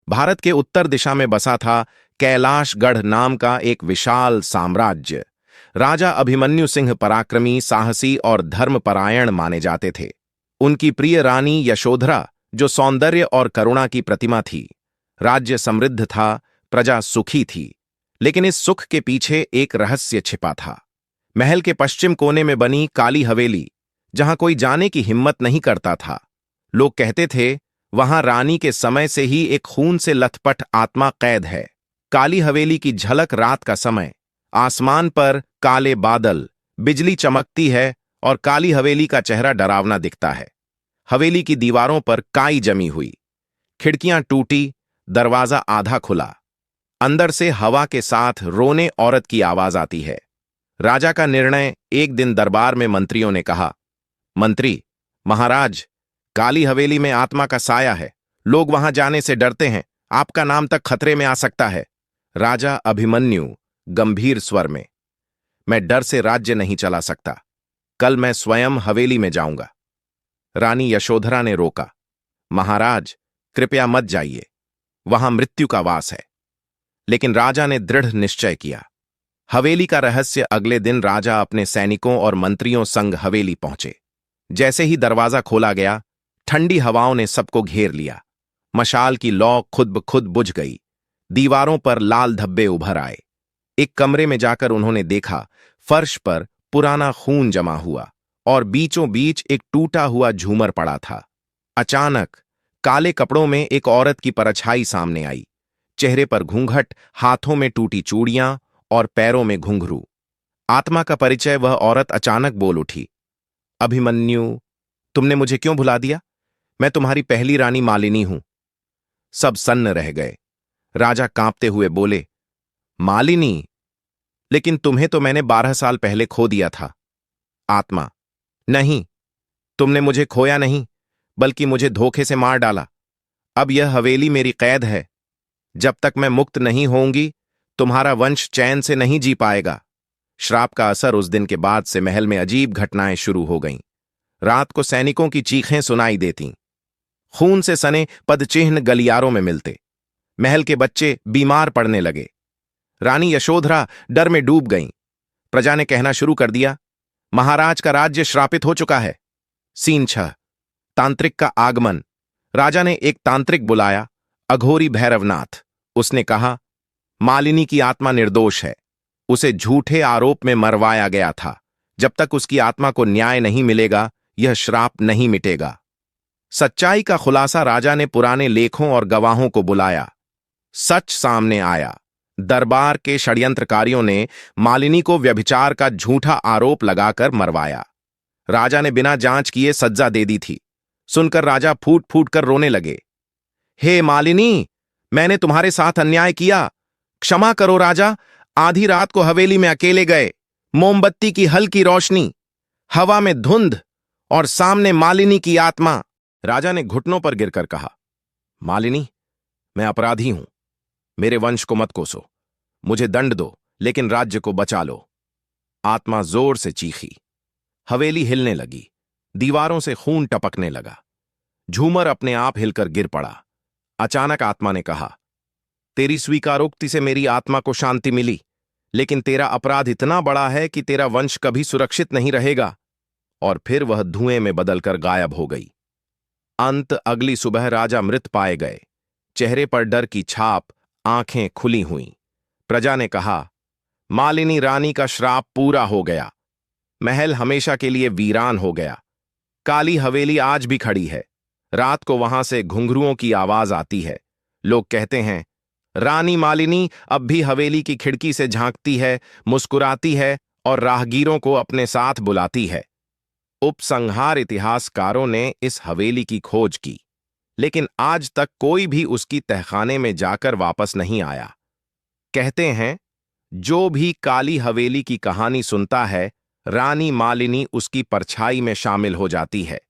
भारत के उत्तर दिशा में बसा था कैलाशगढ़ नाम का एक विशाल साम्राज्य। राजा अभिमन्यु सिंह पराक्रमी, साहसी और धर्मपरायण माने जाते थे। उनकी प्रिय रानी यशोधरा, जो सौंदर्य और करुणा की प्रतिमा थी। राज्य समृद्ध था, प्रजा सुखी थी, लेकिन इस सुख के पीछे एक रहस्य छिपा था। महल के पश्चिम कोने में बनी काली हवेली, जहां कोई जाने की हिम्मत नहीं करता था। लोग कहते थे, वहां रानी के समय से ही एक खून से लथपथ आत्मा कैद है। काली हवेली की झलक रात का समय, आसमान पर काले बादल, बिजली चमकती है और काली हवेली का चेहरा डरावना दिखता है। हवेली की दीवारों पर काई जमी हुई, खिड़कियां टूटी, दरवाजा आधा खुला। अंदर से हवा के साथ रोने औरत की आवाज आती है। राजा का निर्णय। एक दिन दरबार में मंत्रियों ने कहा, मंत्री महाराज, काली हवेली में आत्मा का साया है, लोग वहां जाने से डरते हैं, आपका नाम तक खतरे में आ सकता है। राजा अभिमन्यु गंभीर स्वर में, मैं डर से राज्य नहीं चला सकता, कल मैं स्वयं हवेली में जाऊंगा। रानी यशोधरा ने रोका, महाराज कृपया मत जाइए, वहां मृत्यु का वास है। लेकिन राजा ने दृढ़ निश्चय किया। हवेली का रहस्य। अगले दिन राजा अपने सैनिकों और मंत्रियों संग हवेली पहुंचे। जैसे ही दरवाजा खोला गया, ठंडी हवाओं ने सबको घेर लिया। मशाल की लौ खुद ब खुद बुझ गई। दीवारों पर लाल धब्बे उभर आए। एक कमरे में जाकर उन्होंने देखा, फर्श पर पुराना खून जमा हुआ और बीचों बीच एक टूटा हुआ झूमर पड़ा था। अचानक काले कपड़ों में एक औरत की परछाई सामने आई। चेहरे पर घूंघट, हाथों में टूटी चूड़ियां और पैरों में घुंघरू। आत्मा का परिचय। वह औरत अचानक बोल उठी, अभिमन्यु, तुमने मुझे क्यों भुला दिया? मैं तुम्हारी पहली रानी मालिनी हूं। सब सन्न रह गए। राजा कांपते हुए बोले, मालिनी? लेकिन तुम्हें तो मैंने 12 साल पहले खो दिया था। आत्मा, नहीं, तुमने मुझे खोया नहीं, बल्कि मुझे धोखे से मार डाला। अब यह हवेली मेरी कैद है। जब तक मैं मुक्त नहीं होऊंगी, तुम्हारा वंश चैन से नहीं जी पाएगा। श्राप का असर। उस दिन के बाद से महल में अजीब घटनाएं शुरू हो गईं। रात को सैनिकों की चीखें सुनाई देतीं। खून से सने पदचिह्न गलियारों में मिलते। महल के बच्चे बीमार पड़ने लगे। रानी यशोधरा डर में डूब गईं। प्रजा ने कहना शुरू कर दिया, महाराज का राज्य श्रापित हो चुका है। सीन 6। तांत्रिक का आगमन। राजा ने एक तांत्रिक बुलाया, अघोरी भैरवनाथ। उसने कहा, मालिनी की आत्मा निर्दोष है, उसे झूठे आरोप में मरवाया गया था। जब तक उसकी आत्मा को न्याय नहीं मिलेगा, यह श्राप नहीं मिटेगा। सच्चाई का खुलासा। राजा ने पुराने लेखों और गवाहों को बुलाया। सच सामने आया। दरबार के षड्यंत्रकारियों ने मालिनी को व्यभिचार का झूठा आरोप लगाकर मरवाया। राजा ने बिना जांच किए सज्जा दे दी थी। सुनकर राजा फूट फूट कर रोने लगे। हे मालिनी, मैंने तुम्हारे साथ अन्याय किया, क्षमा करो राजा। आधी रात को हवेली में अकेले गए, मोमबत्ती की हल्की रोशनी, हवा में धुंध और सामने मालिनी की आत्मा। राजा ने घुटनों पर गिरकर कहा, मालिनी, मैं अपराधी हूं, मेरे वंश को मत कोसो, मुझे दंड दो, लेकिन राज्य को बचा लो। आत्मा जोर से चीखी। हवेली हिलने लगी, दीवारों से खून टपकने लगा। झूमर अपने आप हिलकर गिर पड़ा। अचानक आत्मा ने कहा, तेरी स्वीकारोक्ति से मेरी आत्मा को शांति मिली, लेकिन तेरा अपराध इतना बड़ा है कि तेरा वंश कभी सुरक्षित नहीं रहेगा। और फिर वह धुएं में बदलकर गायब हो गई। अंत। अगली सुबह राजा मृत पाए गए, चेहरे पर डर की छाप, आंखें खुली हुईं। प्रजा ने कहा, मालिनी रानी का श्राप पूरा हो गया। महल हमेशा के लिए वीरान हो गया। काली हवेली आज भी खड़ी है। रात को वहां से घुंघरुओं की आवाज आती है। लोग कहते हैं, रानी मालिनी अब भी हवेली की खिड़की से झांकती है, मुस्कुराती है और राहगीरों को अपने साथ बुलाती है। उपसंहार। इतिहासकारों ने इस हवेली की खोज की, लेकिन आज तक कोई भी उसकी तहखाने में जाकर वापस नहीं आया। कहते हैं, जो भी काली हवेली की कहानी सुनता है, रानी मालिनी उसकी परछाई में शामिल हो जाती है।